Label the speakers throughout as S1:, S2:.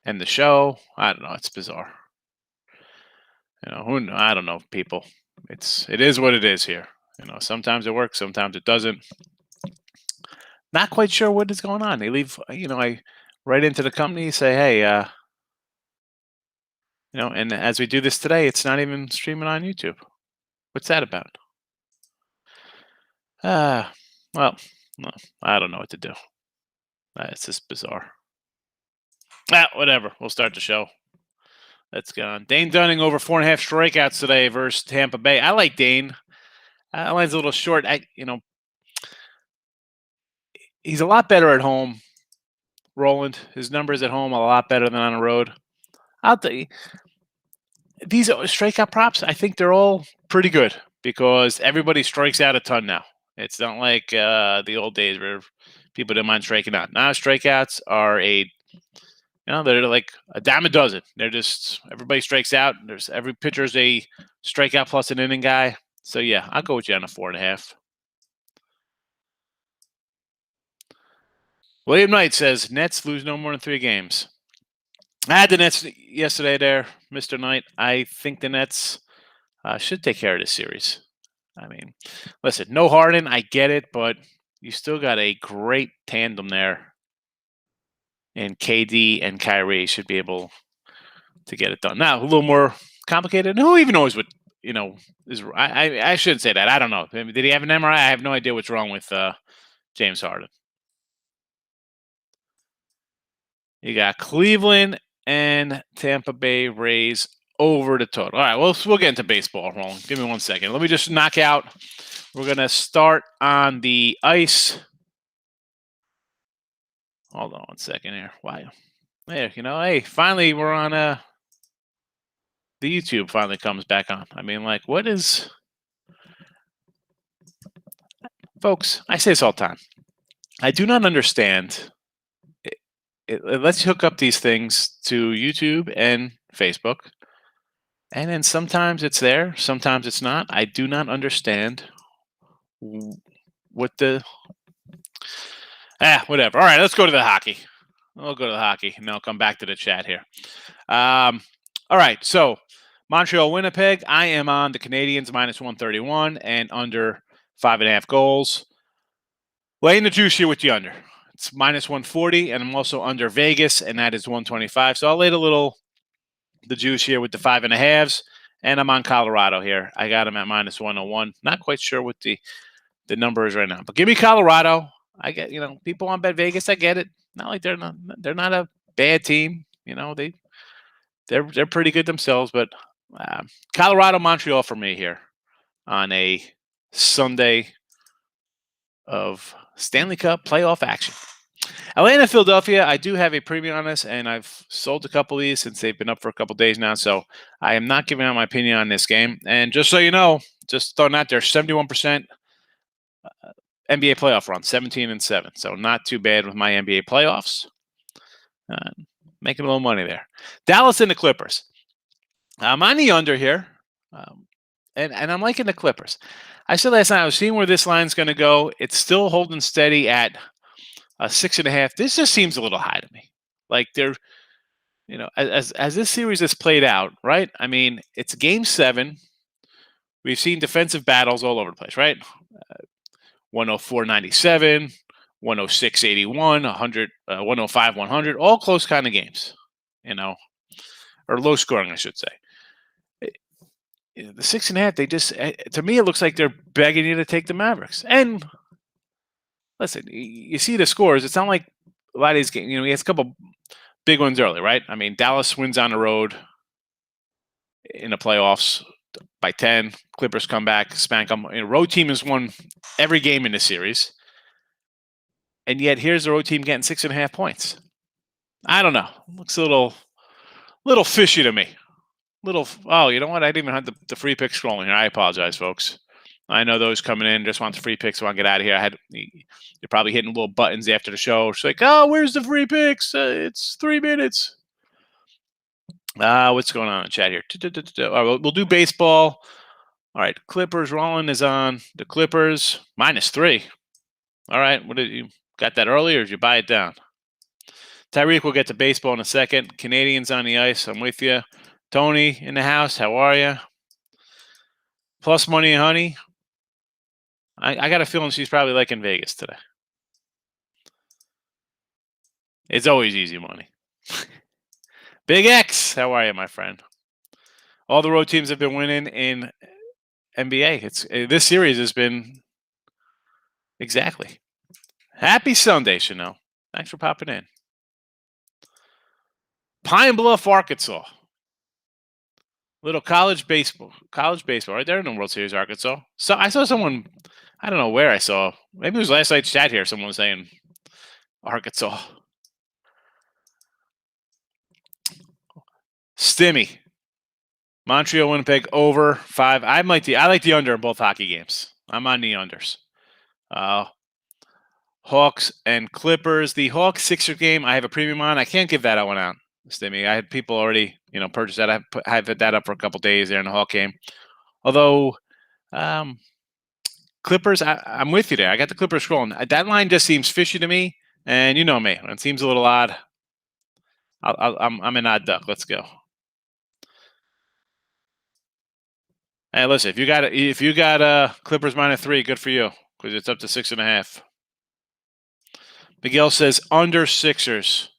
S1: end the show. I don't know. It's bizarre. I don't know, people. It is what it is here. Sometimes it works, sometimes it doesn't. Not quite sure what is going on. They leave, I right into the company, say, hey, and as we do this today, it's not even streaming on YouTube. What's that about? Uh, well, no, I don't know what to do. It's just bizarre. Whatever. We'll start the show. Let's get on. Dane Dunning over 4.5 strikeouts today versus Tampa Bay. I like Dane. Line's a little short. He's a lot better at home. Roland, his numbers at home are a lot better than on the road. I'll tell you, these strikeout props, I think they're all pretty good because everybody strikes out a ton now. It's not like the old days where people didn't mind striking out. Now strikeouts are they're like a dime a dozen. They're just everybody strikes out. There's every pitcher's a strikeout plus an inning guy. So yeah, I'll go with you on a 4.5. William Knight says Nets lose no more than 3 games. I had the Nets yesterday there, Mr. Knight. I think the Nets should take care of this series. I mean, listen, no Harden, I get it, but you still got a great tandem there. And KD and Kyrie should be able to get it done. Now, a little more complicated. Who even knows what, is I shouldn't say that. I don't know. Did he have an MRI? I have no idea what's wrong with James Harden. You got Cleveland and Tampa Bay Rays over the total. All right, we'll get into baseball, Roland. Give me 1 second. Let me just knock out. We're going to start on the ice. Hold on 1 second here. Wow. There, hey, finally we're on the YouTube finally comes back on. I mean, like, what is... Folks, I say this all the time. I do not understand. Let's hook up these things to YouTube and Facebook. And then sometimes it's there, sometimes it's not. I do not understand what the... whatever. All right, let's go to the hockey. We'll go to the hockey, and then I'll come back to the chat here. All right, so Montreal Winnipeg. I am on the Canadians minus 131 and under 5.5 goals. Laying the juice here with the under. It's minus 140, and I'm also under Vegas, and that is 125. So I'll lay the juice here with the 5.5s, and I'm on Colorado here. I got them at minus 101. Not quite sure what the number is right now, but give me Colorado. I get, people on Bet Vegas. I get it. Not like they're not a bad team. They're pretty good themselves, but Colorado, Montreal for me here on a Sunday of Stanley Cup playoff action. Atlanta, Philadelphia, I do have a premium on this, and I've sold a couple of these since they've been up for a couple of days now, so I am not giving out my opinion on this game. And just so you know, just throwing out there, 71% NBA playoff run, 17-7, so not too bad with my NBA playoffs. Making a little money there. Dallas and the Clippers. I'm on the under here, and I'm liking the Clippers. I said last night I was seeing where this line's going to go. It's still holding steady at 6.5. This just seems a little high to me. Like they're, as this series has played out, right? I mean, it's Game 7. We've seen defensive battles all over the place, right? 104-97, 106-81, 100, 105-100, all close kind of games, or low scoring, I should say. The 6.5, they just, to me, it looks like they're begging you to take the Mavericks. And listen, you see the scores. It's not like a lot of these games, he has a couple big ones early, right? I mean, Dallas wins on the road in the playoffs by 10. Clippers come back, spank them. Road team has won every game in the series. And yet here's the road team getting 6.5 points. I don't know. Looks a little fishy to me. Oh, you know what? I didn't even have the free pick scrolling here. I apologize, folks. I know those coming in just want the free picks, want to get out of here. You're probably hitting little buttons after the show. It's like, oh, where's the free picks? It's 3 minutes. What's going on in the chat here? All right, we'll do baseball. All right, Clippers. Roland is on the Clippers minus 3. All right, what did you got that early, or did you buy it down? Tyreek will get to baseball in a second. Canadians on the ice. I'm with you. Tony in the house. How are you? Plus money, honey. I got a feeling she's probably like in Vegas today. It's always easy money. Big X, how are you, my friend? All the road teams have been winning in NBA. This series has been exactly. Happy Sunday, Chanel. Thanks for popping in. Pine Bluff, Arkansas. Little college baseball right there in the World Series, Arkansas. So I saw someone, I don't know where I saw. Maybe it was last night's chat here. Someone was saying Arkansas. Stimmy. Montreal Winnipeg over 5. I like the under in both hockey games. I'm on the unders. Hawks and Clippers. The Hawks Sixer game, I have a premium on. I can't give that one out, Stimmy. I had people already, purchase that. I have that up for a couple days there in the Hawk game. Although, Clippers, I'm with you there. I got the Clippers scrolling. That line just seems fishy to me, and you know me. When it seems a little odd, I'm an odd duck. Let's go. Hey, listen, if you got Clippers -3, good for you because it's up to 6.5. Miguel says under Sixers,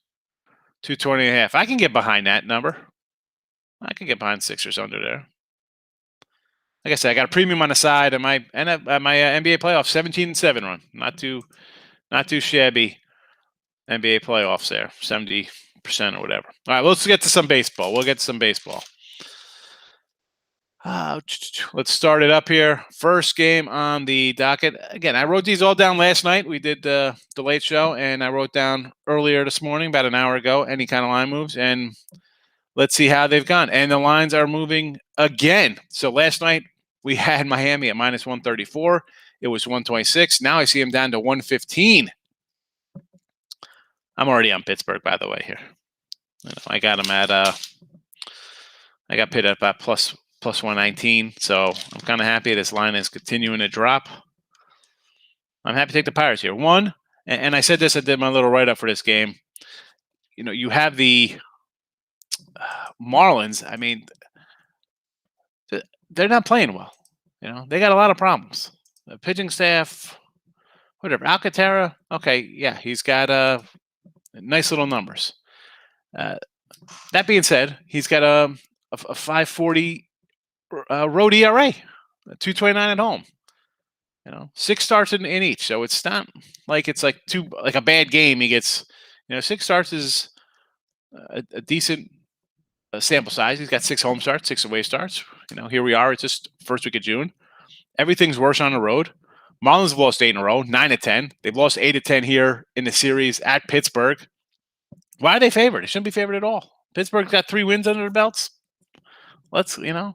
S1: 220.5. I can get behind that number. I can get behind Sixers under there. Like I said, I got a premium on the side, and my NBA playoff 17-7 run. Not too shabby. NBA playoffs there, 70% or whatever. All right, let's get to some baseball. We'll get to some baseball. Let's start it up here. First game on the docket. Again, I wrote these all down last night. We did the late show, and I wrote down earlier this morning, about an hour ago, any kind of line moves, and let's see how they've gone. And the lines are moving again. So last night we had Miami at -134. It was 126. Now I see them down to 115. I'm already on Pittsburgh, by the way, here. I got them at I got paid up at plus 119. So I'm kind of happy this line is continuing to drop. I'm happy to take the Pirates here. One, and I said this, I did my little write-up for this game. You have the Marlins. I mean, they're not playing well. They got a lot of problems. The pitching staff, whatever. Alcantara, okay, yeah, he's got nice little numbers. That being said, he's got a 5.40 road ERA, 2.29 at home. 6 starts in each, so it's not like it's like a bad game. He gets, 6 starts is a decent sample size. He's got 6 home starts, 6 away starts. Here we are. It's just first week of June. Everything's worse on the road. Marlins have lost 8 in a row, 9 of 10. They've lost 8 of 10 here in the series at Pittsburgh. Why are they favored? They shouldn't be favored at all. Pittsburgh's got 3 wins under their belts. Let's, I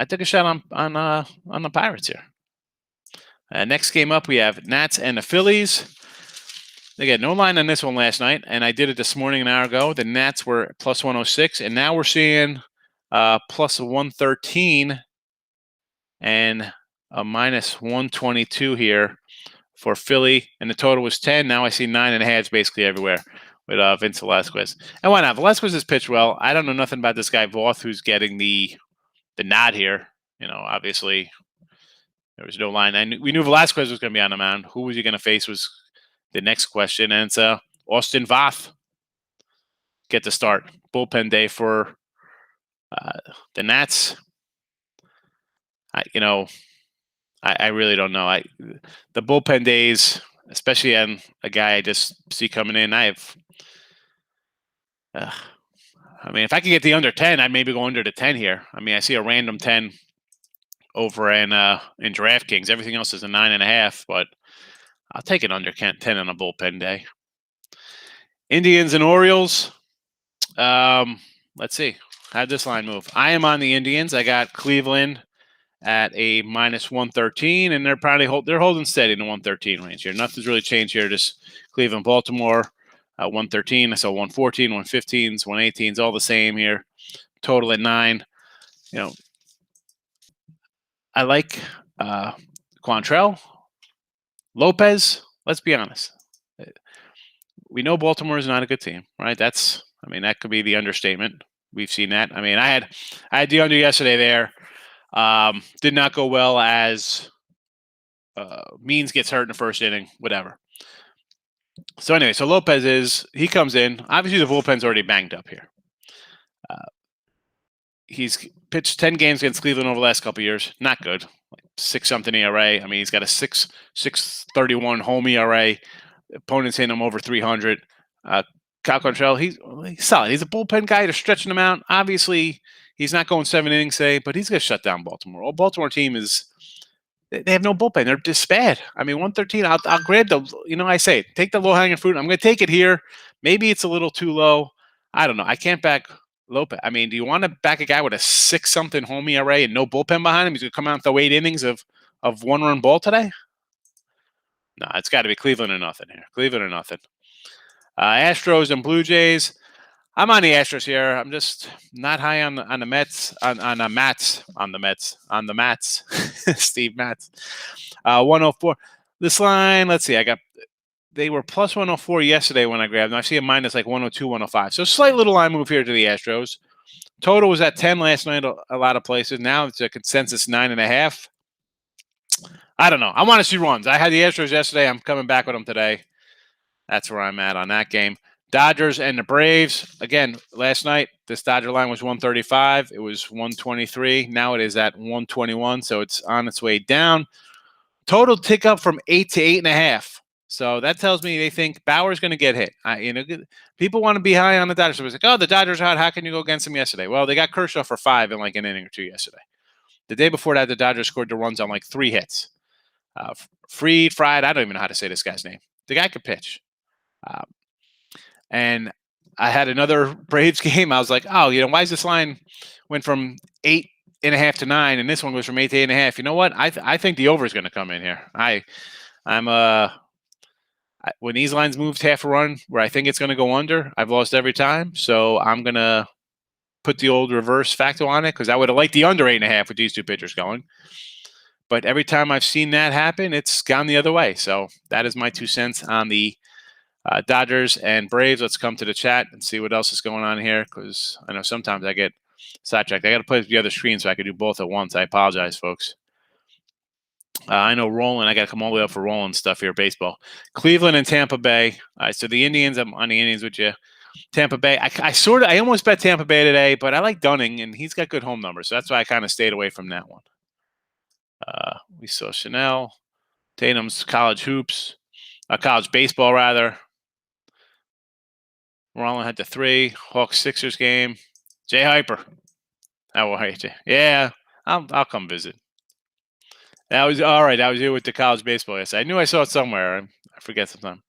S1: took a shot on the Pirates here. Next game up, we have Nats and the Phillies. They got no line on this one last night, and I did it this morning an hour ago. The Nats were plus 106, and now we're seeing plus 113 and a minus 122 here for Philly, and the total was 10. Now I see 9.5 basically everywhere with Vince Velasquez. And why not? Velasquez has pitched well. I don't know nothing about this guy Voth, who's getting the nod here. Obviously there was no line. We knew Velasquez was going to be on the mound. Who was he going to face was the next question, and it's Austin Voth get to start. Bullpen day for the Nats. I really don't know. The bullpen days, especially on a guy I just see coming in, if I could get the under 10, I'd maybe go under the 10 here. I see a random 10 over in DraftKings. Everything else is a 9.5, but I'll take it under 10 on a bullpen day. Indians and Orioles. Let's see. How'd this line move? I am on the Indians. I got Cleveland at a minus 113, and they're holding steady in the 113 range here. Nothing's really changed here. Just Cleveland, Baltimore, 113. I saw 114, 115s, 118s, all the same here. Total at 9. I like Quantrell. Lopez, let's be honest. we know Baltimore is not a good team, right? That could be the understatement. We've seen that. I had the under yesterday there. Did not go well as Means gets hurt in the first inning, whatever. So anyway, so he comes in. Obviously, the bullpen's already banged up here. He's pitched 10 games against Cleveland over the last couple of years. Not good. Like 6-something ERA. He's got a 6.31 home ERA. Opponents hitting him over 300. Cal Quantrill, he's solid. He's a bullpen guy. They're stretching him out. Obviously, he's not going 7 innings today, but he's going to shut down Baltimore. All Baltimore team is they have no bullpen. They're just bad. 113. I'll grab I say take the low hanging fruit. I'm going to take it here. Maybe it's a little too low. I don't know. I can't back Lopez. Do you want to back a guy with a 6-something home ERA and no bullpen behind him? He's going to come out and throw 8 innings of 1-run ball today? No, it's got to be Cleveland or nothing here. Cleveland or nothing. Astros and Blue Jays. I'm on the Astros here. I'm just not high on the Mets, on the Mets. Steve Matz. 104. This line, let's see. They were plus 104 yesterday when I grabbed them. I see a minus like 102, 105. So slight little line move here to the Astros. Total was at 10 last night, a lot of places. Now it's a consensus 9.5. I don't know. I want to see runs. I had the Astros yesterday. I'm coming back with them today. That's where I'm at on that game. Dodgers and the Braves. Again, last night, this Dodger line was 135. It was 123. Now it is at 121, so it's on its way down. Total tick up from 8 to 8.5. So that tells me they think Bauer's going to get hit. People want to be high on the Dodgers. It's like, oh, the Dodgers are hot. How can you go against them yesterday? Well, they got Kershaw for 5 in like an inning or two yesterday. The day before that, the Dodgers scored the runs on like 3 hits. Fried, I don't even know how to say this guy's name. The guy could pitch. And I had another Braves game. I was like, oh, why is this line went from 8.5 to 9, and this one goes from 8 to 8.5? You know what? I think the over is going to come in here. When these lines moved half a run where I think it's going to go under, I've lost every time. So I'm going to put the old reverse factor on it because I would have liked the under 8.5 with these two pitchers going. But every time I've seen that happen, it's gone the other way. So that is my 2 cents on the Dodgers and Braves. Let's come to the chat and see what else is going on here because I know sometimes I get sidetracked. I got to put the other screen so I can do both at once. I apologize, folks. I know Roland. I got to come all the way up for Roland stuff here. Baseball, Cleveland and Tampa Bay. So the Indians. I'm on the Indians with you. Tampa Bay. I almost bet Tampa Bay today, but I like Dunning and he's got good home numbers, so that's why I kind of stayed away from that one. We saw Chanel, Tatum's college baseball rather. Roland had the 3 Hawks Sixers game. Jay Hyper. How are you, Jay? Yeah, I'll come visit. That was all right. I was here with the college baseball yesterday. I knew I saw it somewhere. I forget sometimes.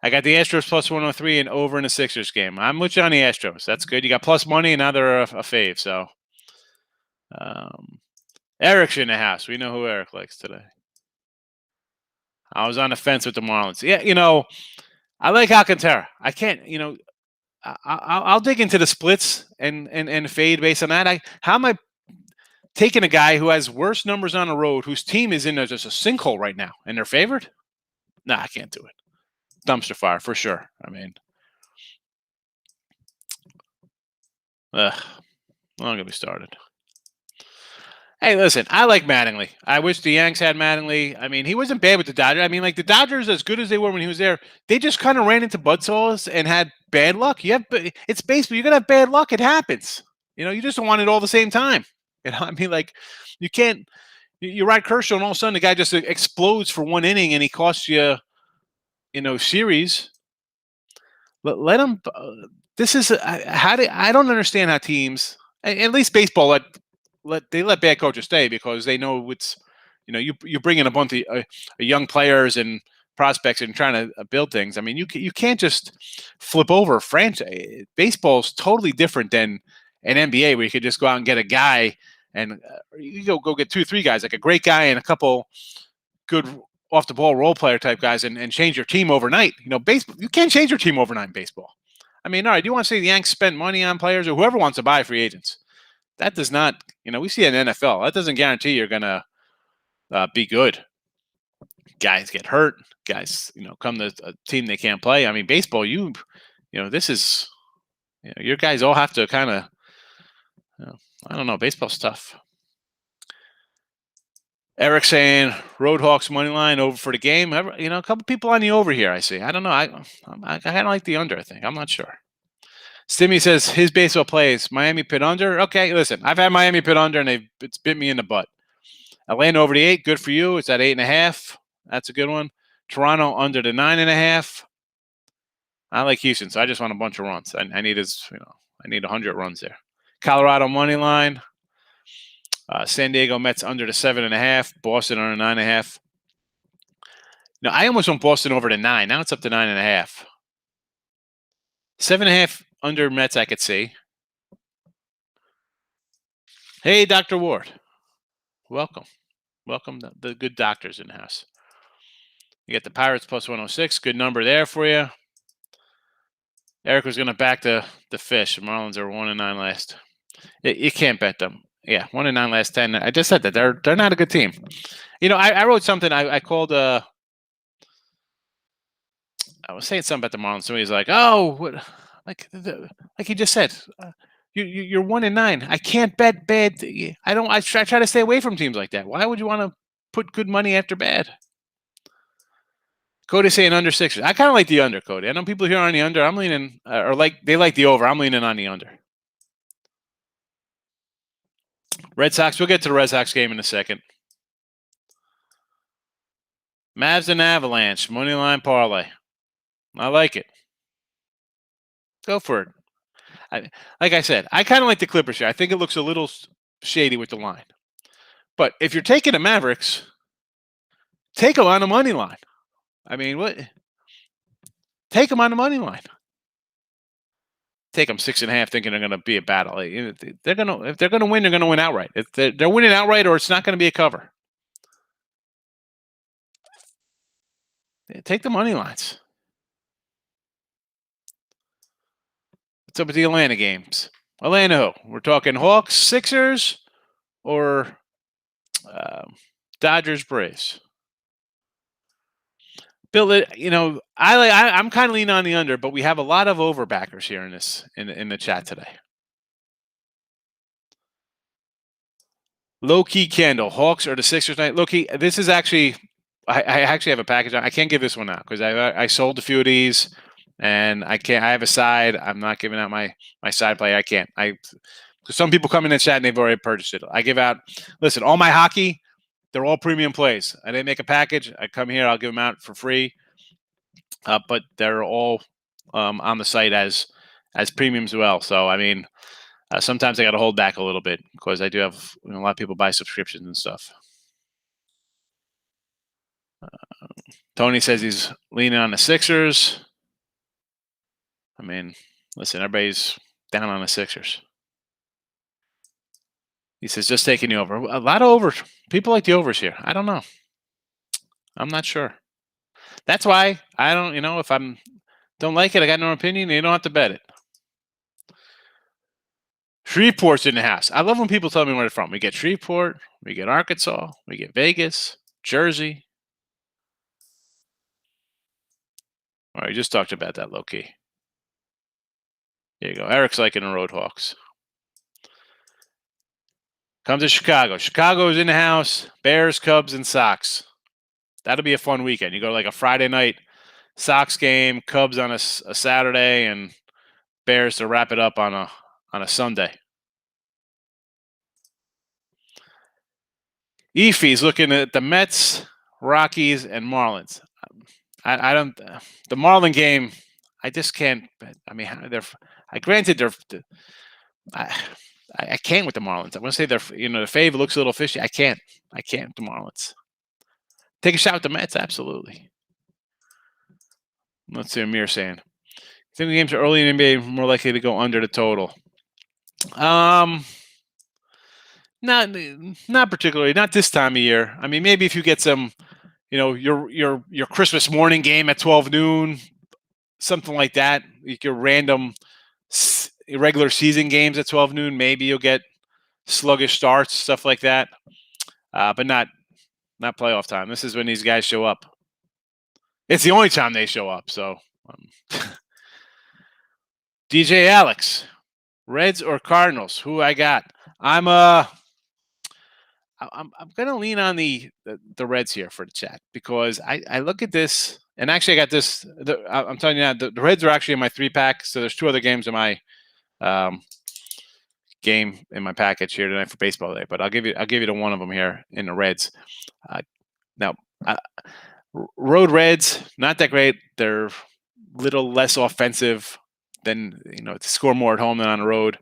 S1: I got the Astros plus 103 and over in the Sixers game. I'm with you on the Astros. That's good. You got plus money, and now they're a fave. So, Eric's in the house. We know who Eric likes today. I was on the fence with the Marlins. Yeah, I like Alcantara. I can't, I'll dig into the splits and fade based on that. How am I taking a guy who has worse numbers on the road, whose team is in just a sinkhole right now, and they're favored? Nah, I can't do it. Dumpster fire for sure. I'm gonna be started. Hey, listen, I like Mattingly. I wish the Yanks had Mattingly. He wasn't bad with the Dodgers. The Dodgers, as good as they were when he was there, they just kind of ran into buzzsaws and had bad luck. It's baseball. You're gonna have bad luck. It happens. You just don't want it all the same time. You can't. You ride Kershaw, and all of a sudden the guy just explodes for 1 inning, and he costs you, series. Let him. This is I don't understand how teams, at least baseball, let bad coaches stay because they know it's, you bring in a bunch of young players and prospects and trying to build things. You can't just flip over a franchise. Baseball's totally different than an NBA where you could just go out and get a guy and you go get 2-3 guys, like a great guy and a couple good off the ball role player type guys and change your team overnight. Baseball, you can't change your team overnight in baseball. All right, do you want to say the Yanks spend money on players or whoever wants to buy free agents? That does not, we see in the NFL. That doesn't guarantee you're going to be good. guys get hurt. Guys, come to a team they can't play. I mean, baseball, this is, your guys all have to kind of, I don't know. Baseball's tough. Eric saying Roadhawks money line over for the game. A couple people on the over here. I see. I don't know. I kind of like the under. I think. I'm not sure. Stimmy says his baseball plays Miami pit under. Okay, listen. I've had Miami pit under, and it's bit me in the butt. Atlanta over the 8. Good for you. It's at 8.5. That's a good one. Toronto under the 9.5. I like Houston, so I just want a bunch of runs. I need I need 100 runs there. Colorado money line. San Diego Mets under the 7.5. Boston under 9.5. No, I almost went Boston over to 9. Now it's up to 9.5. 7.5 under Mets I could see. Hey, Dr. Ward. Welcome. Welcome, the good doctors in the house. You get the Pirates plus 106. Good number there for you. Eric was going to back the Fish. The Marlins are 1-9 last. You can't bet them. Yeah, 1-9 last 10. I just said that they're not a good team. I wrote something. I called. I was saying something about the Marlins. Somebody's like, "Oh, what?" Like you just said, you're 1-9. I can't bet bad. I try to stay away from teams like that. Why would you want to put good money after bad? Cody saying under Sixers. I kind of like the under, Cody. I know people here on the under. I'm leaning, they like the over. I'm leaning on the under. Red Sox. We'll get to the Red Sox game in a second. Mavs and Avalanche money line parlay. I like it. Go for it. Like I said, I kind of like the Clippers here. I think it looks a little shady with the line. But if you're taking the Mavericks, take them on the money line. I mean, what? Take them on the money line. Take them 6.5, thinking they're going to be a battle. If they're going to win, they're going to win outright. If they're winning outright, or it's not going to be a cover. Take the money lines. What's up with the Atlanta games? Atlanta, we're talking Hawks, Sixers, or Dodgers, Braves. Bill, I'm kind of leaning on the under, but we have a lot of overbackers here in the chat today. Low key Kendall, Hawks or the Sixers night. Low key, this is actually, I actually have a package. I can't give this one out because I sold a few of these, and I can't. I have a side. I'm not giving out my side play. I can't. Some people come in the chat and they've already purchased it. I give out. Listen, all my hockey, they're all premium plays. I didn't make a package. I come here. I'll give them out for free. But they're all on the site as premiums as well. So I mean. Sometimes I got to hold back a little bit because I do have a lot of people buy subscriptions and stuff. Tony says he's leaning on the Sixers. I mean, listen, everybody's down on the Sixers. He says just taking the over. A lot of overs. People like the overs here. I don't know. I'm not sure. That's why I don't. If don't like it, I got no opinion. You don't have to bet it. Shreveport's in the house. I love when people tell me where they're from. We get Shreveport, we get Arkansas, we get Vegas, Jersey. All right, just talked about that low key. There you go. Eric's liking the Roadhawks. Come to Chicago. Chicago's in the house. Bears, Cubs, and Sox. That'll be a fun weekend. You go like a Friday night Sox game, Cubs on a Saturday, and Bears to wrap it up on a Sunday. Eefy's looking at the Mets, Rockies, and Marlins. I don't. The Marlin game, I just can't. I mean, granted I can't with the Marlins. I want to say the fave looks a little fishy. I can't with the Marlins. Take a shot with the Mets, absolutely. Let's see, Amir saying. I think the games are early in the NBA more likely to go under the total. Not particularly. Not this time of year. I mean, maybe if you get some, your Christmas morning game at 12 noon, something like that. Your random regular season games at 12 noon. Maybe you'll get sluggish starts, stuff like that. But not not playoff time. This is when these guys show up. It's the only time they show up. So, DJ Alex, Reds or Cardinals? Who I got? I'm gonna lean on the Reds here for the chat because I look at this and actually I got this. I'm telling you now, the Reds are actually in my 3-pack. So there's 2 other games in my game in my package here tonight for baseball day. But I'll give you the one of them here in the Reds. Now, road Reds not that great. They're a little less offensive than to score more at home than on the road.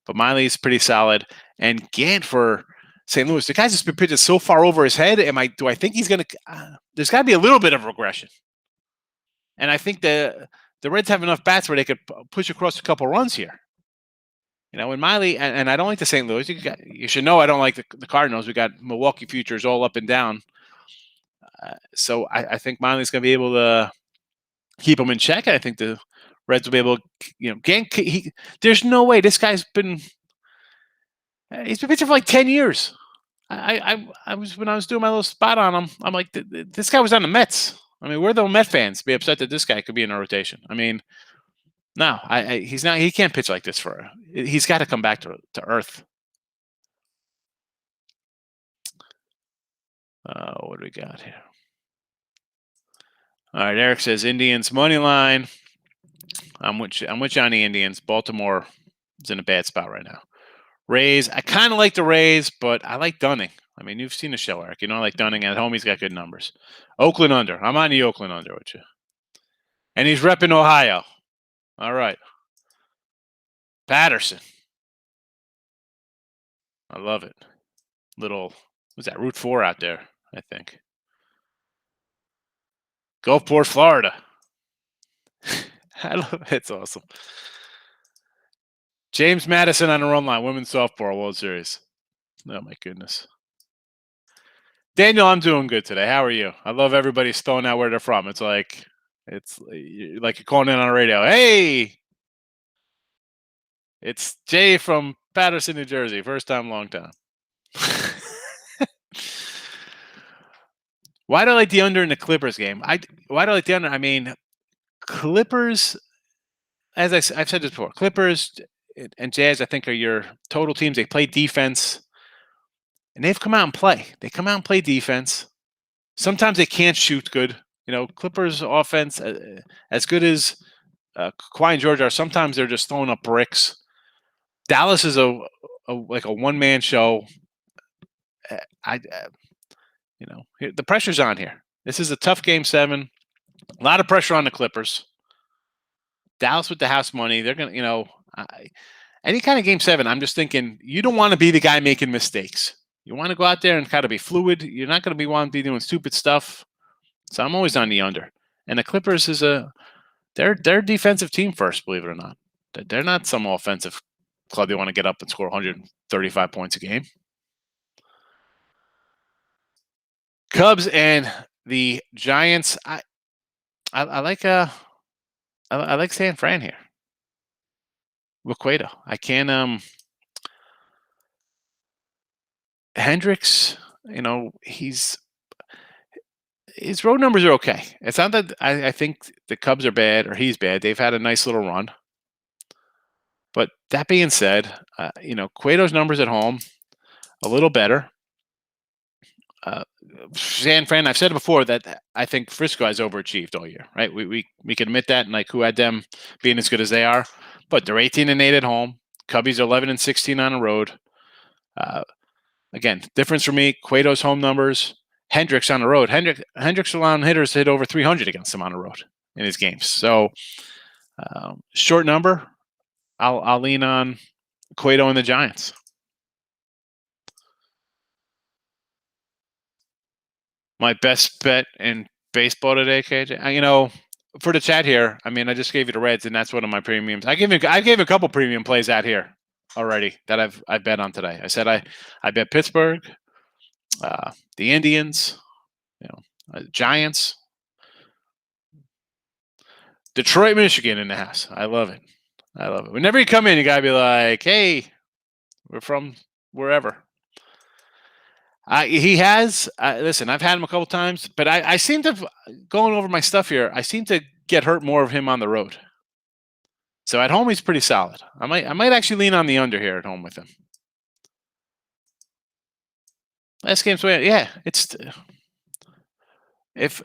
S1: But Miley's pretty solid, and Gant for St. Louis. The guy's just been pitching so far over his head. Do I think he's going to? There's got to be a little bit of regression, and I think the Reds have enough bats where they could push across a couple runs here. When Miley and I don't like the St. Louis. You should know I don't like the Cardinals. We got Milwaukee futures all up and down, so I think Miley's going to be able to keep them in check. I think the Reds will be able to, Gant. There's no way this guy's been. He's been pitching for like 10 years. I was when I was doing my little spot on him. I'm like, this guy was on the Mets. I mean, we're the Met fans be upset that this guy could be in a rotation. I mean, no, he's not. He can't pitch like this for. He's got to come back to earth. What do we got here? All right, Eric says Indians money line. I'm with you on the Indians. Baltimore is in a bad spot right now. Rays, I kind of like the Rays, but I like Dunning. I mean, you've seen the show, Eric. I like Dunning at home. He's got good numbers. Oakland under. I'm on the Oakland under with you. And he's repping Ohio. All right. Patterson. I love it. What's that, Route 4 out there, I think. Gulfport, Florida. I love it. It's awesome. James Madison on the run line, women's softball World Series. Oh, my goodness. Daniel, I'm doing good today. How are you? I love everybody spelling out where they're from. It's like you're calling in on the radio. Hey, it's Jay from Patterson, New Jersey. First time, long time. Why do I like the under in the Clippers game? Why do I like the under? I mean, Clippers, as I've said this before, Clippers and Jazz, I think, are your total teams. They play defense, and they've come out and play. They come out and play defense. Sometimes they can't shoot good. Clippers offense, as good as Kawhi and George are, sometimes they're just throwing up bricks. Dallas is a one-man show. The pressure's on here. This is a tough game 7. A lot of pressure on the Clippers. Dallas with the house money. They're going to, any kind of game 7, I'm just thinking you don't want to be the guy making mistakes. You want to go out there and kind of be fluid. You're not going to want to be doing stupid stuff. So I'm always on the under. And the Clippers is they're a defensive team first, believe it or not. They're not some offensive club they want to get up and score 135 points a game. Cubs and the Giants. I like San Fran here with Cueto. I can't. Hendricks, his road numbers are okay. It's not that I think the Cubs are bad or he's bad. They've had a nice little run. But that being said, Cueto's numbers at home a little better. San Fran, I've said it before that I think Frisco has overachieved all year, right? We can admit that, and who had them being as good as they are. But they're 18-8 at home. Cubbies are 11-16 on the road. Again, difference for me, Cueto's home numbers, Hendricks on the road. Hendricks allowing hitters to hit over 300 against him on the road in his games. So short number, I'll lean on Cueto and the Giants. My best bet in baseball today, KJ. For the chat here, I just gave you the Reds, and that's one of my premiums. I gave a couple premium plays out here already that I've bet on today. I said I bet Pittsburgh, the Indians, Giants, Detroit, Michigan in the house. I love it. Whenever you come in, you gotta be like, hey, we're from wherever. He has. Listen, I've had him a couple times, but I seem to, going over my stuff here, I seem to get hurt more of him on the road. So at home, he's pretty solid. I might actually lean on the under here at home with him. Last game's way, yeah. It's if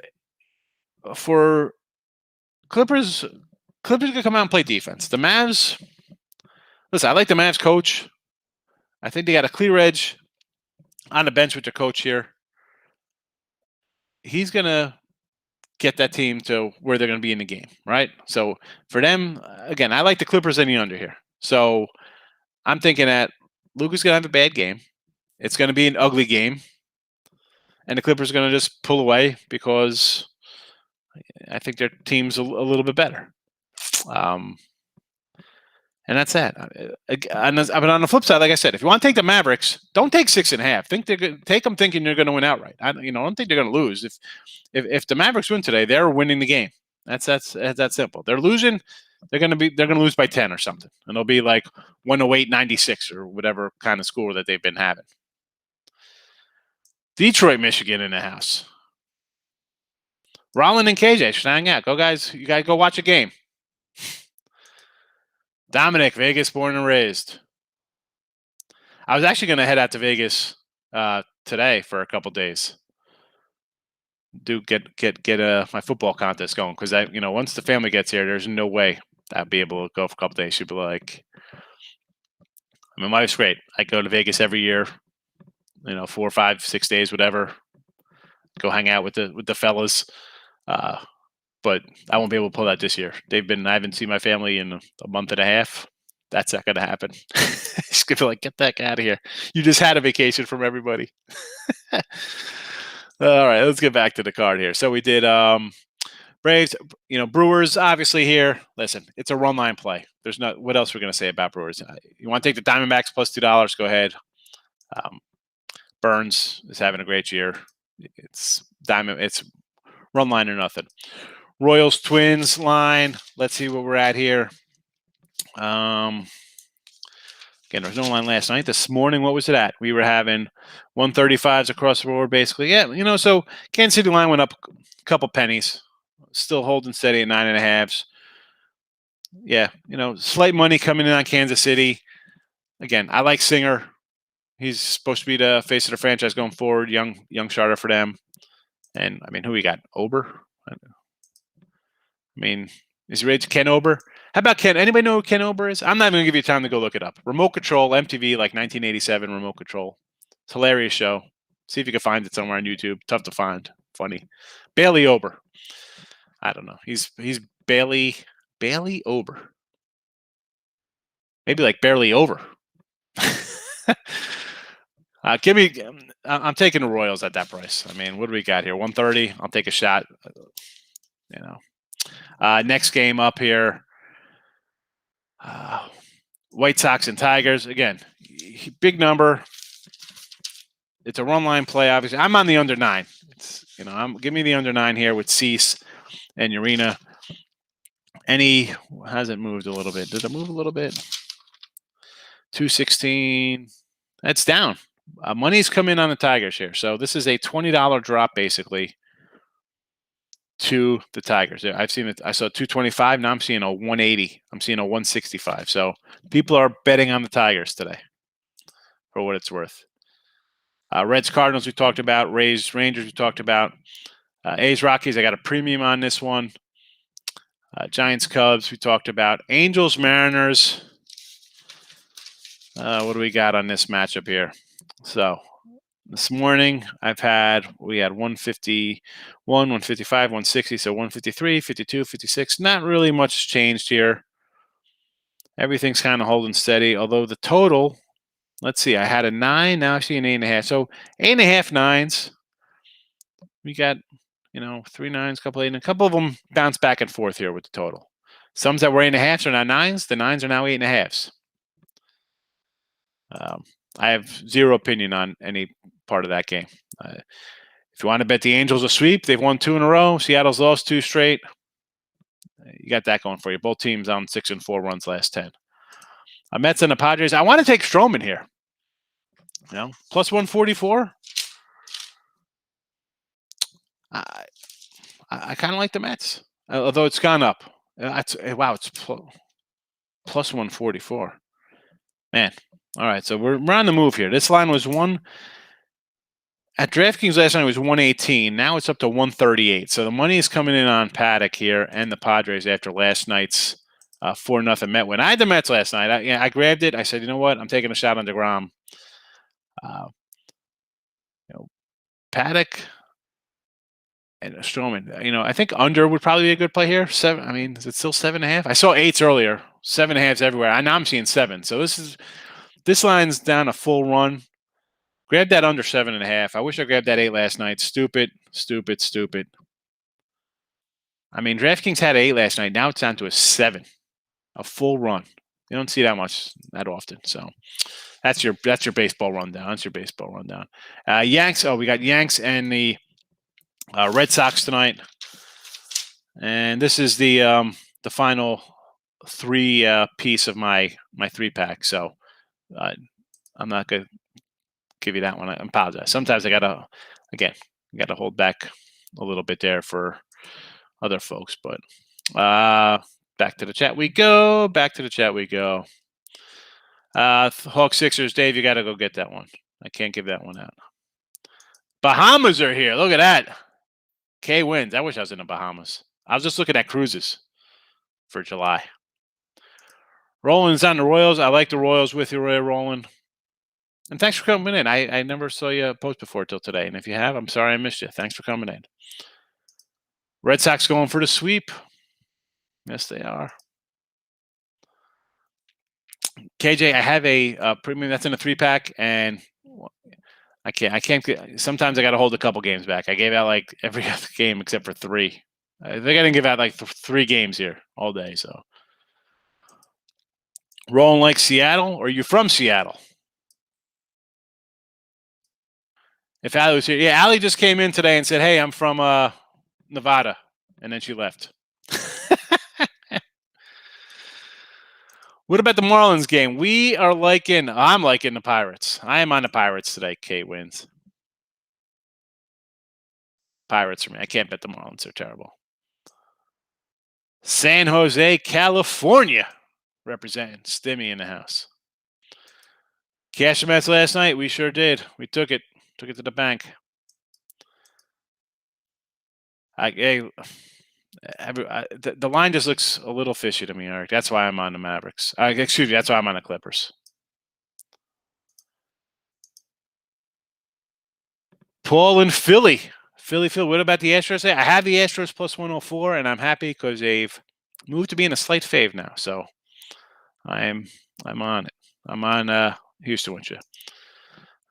S1: for Clippers can come out and play defense. The Mavs, listen, I like the Mavs coach. I think they got a clear edge on the bench with their coach here. He's gonna get that team to where they're going to be in the game, right? So for them, again, I like the Clippers and the under here. So I'm thinking that Luka's going to have a bad game. It's going to be an ugly game. And the Clippers are going to just pull away because I think their team's a little bit better. And that's that. But on the flip side, like I said, if you want to take the Mavericks, don't take 6.5. Take them thinking you're going to win outright. I don't think they're going to lose. If the Mavericks win today, they're winning the game. That's simple. They're losing. They're going to lose by 10 or something, and they'll be like 108-96 or whatever kind of score that they've been having. Detroit, Michigan in the house. Rollin and KJ should hang out. Go guys. You guys go watch a game. Dominic, Vegas, born and raised. I was actually going to head out to Vegas today for a couple days. Get my football contest going because once the family gets here, there's no way I'd be able to go for a couple days. She'd be like, my wife's great. I go to Vegas every year. 4 or 5, 6 days, whatever. Go hang out with the fellas. But I won't be able to pull that this year. I haven't seen my family in a month and a half. That's not going to happen. It's going to be like, get the heck out of here. You just had a vacation from everybody. All right, let's get back to the card here. So we did Braves, Brewers, obviously here. Listen, it's a run line play. There's not. What else we're going to say about Brewers? You want to take the Diamondbacks plus $2? Go ahead. Burns is having a great year. It's run line or nothing. Royals, Twins line. Let's see what we're at here. Again, there was no line last night. This morning, what was it at? We were having 135s across the board, basically. Yeah, so Kansas City line went up a couple pennies. Still holding steady at 9.5s. Yeah, slight money coming in on Kansas City. Again, I like Singer. He's supposed to be the face of the franchise going forward. Young starter for them. And, who we got? Ober? Is he ready to Ken Ober? How about Ken? Anybody know who Ken Ober is? I'm not even going to give you time to go look it up. Remote Control, MTV, like 1987 Remote Control. It's a hilarious show. See if you can find it somewhere on YouTube. Tough to find. Funny. Bailey Ober. I don't know. He's Bailey Ober. Maybe like barely over. I'm taking the Royals at that price. What do we got here? 130. I'll take a shot. Next game up here. White Sox and Tigers. Again, big number. It's a run line play, obviously. I'm on the under 9. Give me the under 9 here with Cease and Urena. Has it moved a little bit? Did it move a little bit? 216. That's down. Money's come in on the Tigers here. So this is a $20 drop, basically, to the Tigers. I've seen it. I saw 225. Now I'm seeing a 180. I'm seeing a 165. So people are betting on the Tigers today for what it's worth. Reds, Cardinals, we talked about. Rays, Rangers, we talked about. A's, Rockies, I got a premium on this one. Giants, Cubs, we talked about. Angels, Mariners. What do we got on this matchup here? So this morning we had 151, 155, 160, so 153, 52, 56. Not really much changed here. Everything's kind of holding steady, although the total, let's see, I had a 9, now I see an 8.5. So 8.5 9s. We got, 3 9s, a couple of them bounce back and forth here with the total. Some that were 8.5s are now 9s. The 9s are now 8.5s. I have zero opinion on any part of that game. If you want to bet the Angels a sweep, they've won 2 in a row. Seattle's lost 2 straight. You got that going for you. Both teams on 6 and 4 runs last 10. Mets and the Padres. I want to take Stroman here. Plus 144. I kind of like the Mets, although it's gone up. Wow, it's plus 144. Man, all right, so we're on the move here. This line was one at DraftKings last night. It was 118. Now it's up to 138. So the money is coming in on Paddock here and the Padres after last night's 4-0 Met win. I had the Mets last night. I grabbed it. I said, you know what? I'm taking a shot on DeGrom. Paddock and Stroman. I think under would probably be a good play here. 7. I mean, is it still 7.5? I saw 8s earlier. 7.5s everywhere. I know I'm seeing 7. So this line's down a full run. Grab that under 7.5. I wish I grabbed that 8 last night. Stupid. I mean, DraftKings had 8 last night. Now it's down to a 7. A full run. You don't see that much that often. So that's your baseball rundown. Yanks. Oh, we got Yanks and the Red Sox tonight. And this is the final 3 piece of my 3-pack. So I'm not gonna give you that one. I apologize. Sometimes I gotta hold back a little bit there for other folks. But back to the chat we go. Hawks Sixers, Dave, you got to go get that one. I can't give that one out. Bahamas are here. Look at that. K wins. I wish I was in the Bahamas. I was just looking at cruises for July. Roland's on the Royals. I like the Royals with you, Roland. And thanks for coming in. I never saw you post before till today. And if you have, I'm sorry I missed you. Thanks for coming in. Red Sox going for the sweep. Yes, they are. KJ, I have a premium that's in a 3-pack, and I can't. Sometimes I got to hold a couple games back. I gave out like every other game except for 3. I think I didn't give out like 3 games here all day. So, Roland likes Seattle, or are you from Seattle? If Allie was here, yeah, Allie just came in today and said, "Hey, I'm from Nevada," and then she left. What about the Marlins game? I'm liking the Pirates. I am on the Pirates today. Kate wins. Pirates for me. I can't bet the Marlins. They're terrible. San Jose, California, representing Stimmy in the house. Cash the Mets last night. We sure did. We took it to the bank. The line just looks a little fishy to me, Eric. That's why I'm on the Mavericks. Excuse me. That's why I'm on the Clippers. Paul in Philly. Philly. What about the Astros? I have the Astros plus 104, and I'm happy because they've moved to being a slight fave now. So I'm on it. I'm on Houston with you.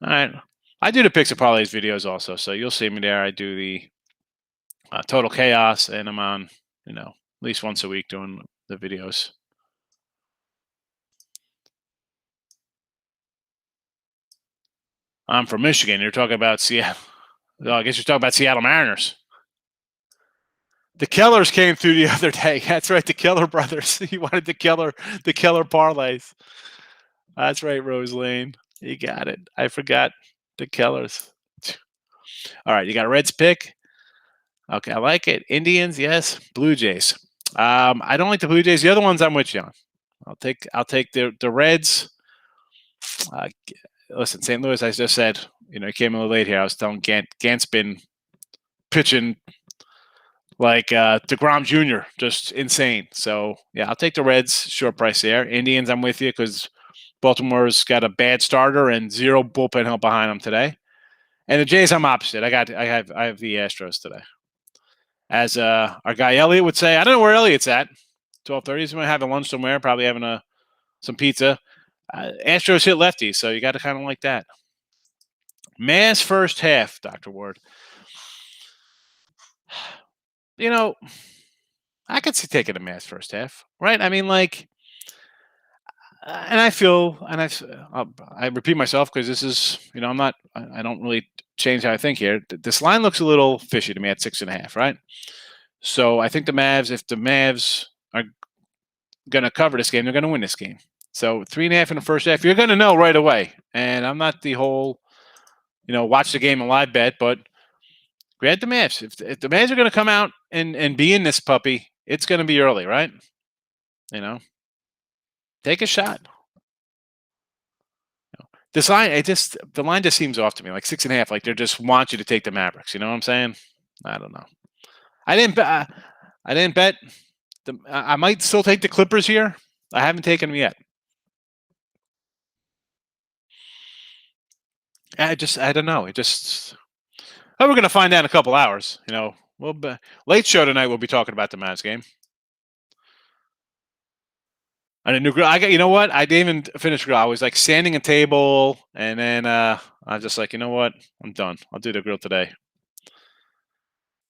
S1: All right. I do the picks and parlays videos also, so you'll see me there. I do the Total Chaos, and I'm on, at least once a week doing the videos. I'm from Michigan. You're talking about Seattle. Oh, I guess you're talking about Seattle Mariners. The Kellers came through the other day. That's right, the Keller brothers. You wanted the Keller parlays. That's right, Rose Lane. You got it. I forgot the Kellers. All right, you got a Reds pick. Okay, I like it. Indians, yes. Blue Jays. I don't like the Blue Jays. The other ones I'm with you on. I'll take the Reds. Listen, St. Louis, I just said, he came a little late here. I was telling Gant's been pitching like DeGrom Jr., just insane. So, yeah, I'll take the Reds, short price there. Indians, I'm with you because Baltimore's got a bad starter and 0 bullpen help behind them today. And the Jays, I'm opposite. I have the Astros today. As our guy Elliot would say, I don't know where Elliot's at. 12:30. He's going to have a lunch somewhere, probably having some pizza. Astros hit lefties, so you got to kind of like that. Mass first half, Dr. Ward. I could see taking a Mass first half, right? I mean, and I repeat myself because this is, I don't really change how I think here. This line looks a little fishy to me at 6.5, right? So I think if the Mavs are going to cover this game, they're going to win this game. So 3.5 in the first half, you're going to know right away. And I'm not the whole, watch the game and live bet, but Grab the Mavs. If the Mavs are going to come out and be in this puppy, it's going to be early, right? Take a shot. This line, the line just seems off to me, like 6.5. Like they just want you to take the Mavericks. You know what I'm saying? I don't know. I didn't bet. I didn't bet. I might still take the Clippers here. I haven't taken them yet. I don't know. We're going to find out in a couple hours. Late show tonight. We'll be talking about the Mavs game. And a new grill. You know what? I didn't even finish grill. I was like sanding a table, and then I was just like, you know what? I'm done. I'll do the grill today.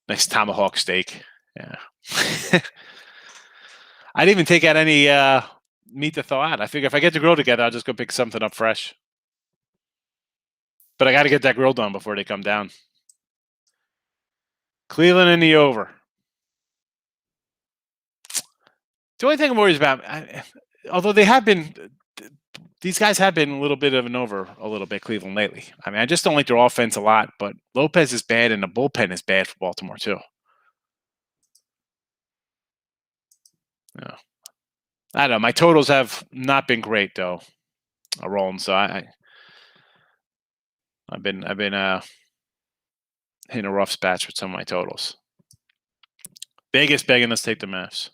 S1: Nice tomahawk steak. Yeah. I didn't even take out any meat to thaw out. I figure if I get the grill together, I'll just go pick something up fresh. But I got to get that grill done before they come down. Cleveland in the over. The only thing I'm worried about, although these guys have been a little bit of an over a little bit, Cleveland lately. I mean, I just don't like their offense a lot, but Lopez is bad and the bullpen is bad for Baltimore too. Yeah. I don't know. My totals have not been great though, rolling. So I've been hitting a rough spats with some of my totals. Vegas begging us to take the Mavs.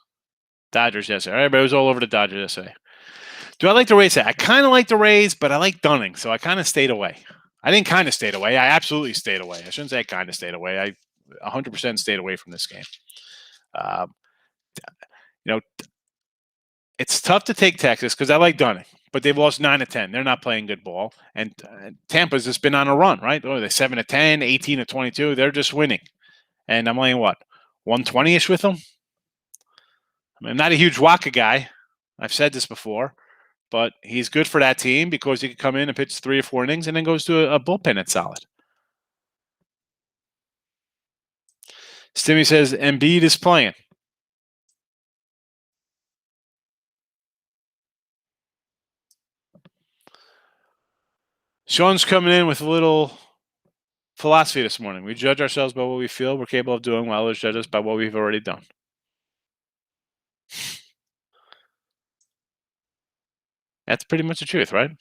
S1: Dodgers yesterday. Everybody was all over the Dodgers yesterday. Do I like the Rays? I kind of like the Rays, but I like Dunning, so I kind of stayed away. I didn't kind of stayed away. I absolutely stayed away. I shouldn't say I kind of stayed away. I 100% stayed away from this game. It's tough to take Texas because I like Dunning, but they've lost 9 of 10. They're not playing good ball. And Tampa's just been on a run, right? They're 7 of 10, 18 of 22. They're just winning. And I'm laying what? 120-ish with them? I mean, I'm not a huge Waka guy. I've said this before. But he's good for that team because he could come in and pitch 3 or 4 innings and then goes to a bullpen that's solid. Stimmy says Embiid is playing. Sean's coming in with a little philosophy this morning. We judge ourselves by what we feel we're capable of doing, while others judge us by what we've already done. That's pretty much the truth, right?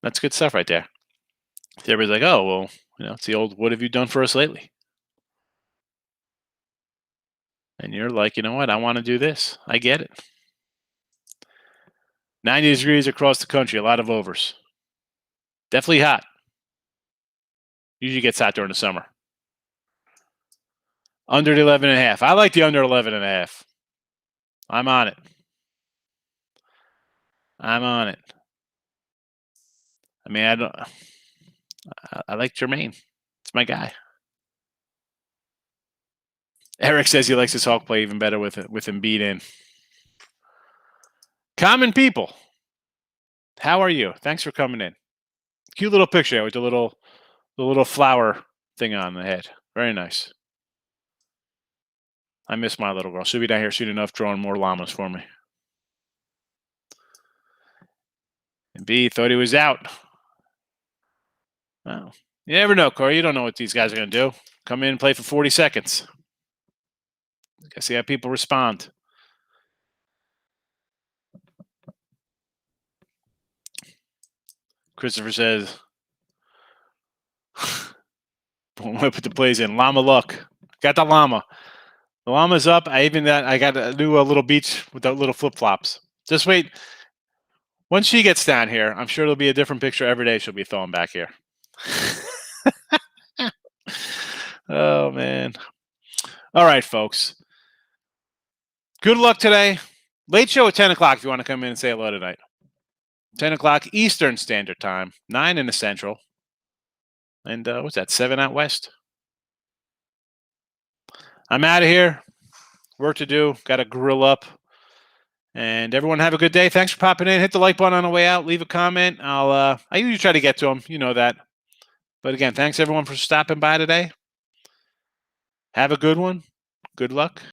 S1: That's good stuff right there. Everybody's like, oh, well, it's the old, what have you done for us lately? And you're like, you know what? I want to do this. I get it. 90 degrees across the country, a lot of overs. Definitely hot. Usually gets hot during the summer. Under 11.5. I like the under 11.5. I'm on it. I mean, I like Jermaine. It's my guy. Eric says he likes his Hawk play even better with Embiid in. Common people. How are you? Thanks for coming in. Cute little picture with the little flower thing on the head. Very nice. I miss my little girl. She'll be down here soon enough drawing more llamas for me. And B thought he was out. Well, you never know, Corey. You don't know what these guys are going to do. Come in and play for 40 seconds. Gotta see how people respond. Christopher says, when I put the plays in, llama luck. Got the llama. The llama's up. I got a new little beach with the little flip flops. Just wait. Once she gets down here, I'm sure it'll be a different picture every day she'll be throwing back here. Oh, man. All right, folks. Good luck today. Late show at 10 o'clock if you want to come in and say hello tonight. 10 o'clock Eastern Standard Time, 9 in the Central. And what's that, 7 out West? I'm out of here. Work to do. Got to grill up. And everyone have a good day. Thanks for popping in. Hit the like button on the way out. Leave a comment. I usually try to get to them. You know that. But again, thanks everyone for stopping by today. Have a good one. Good luck.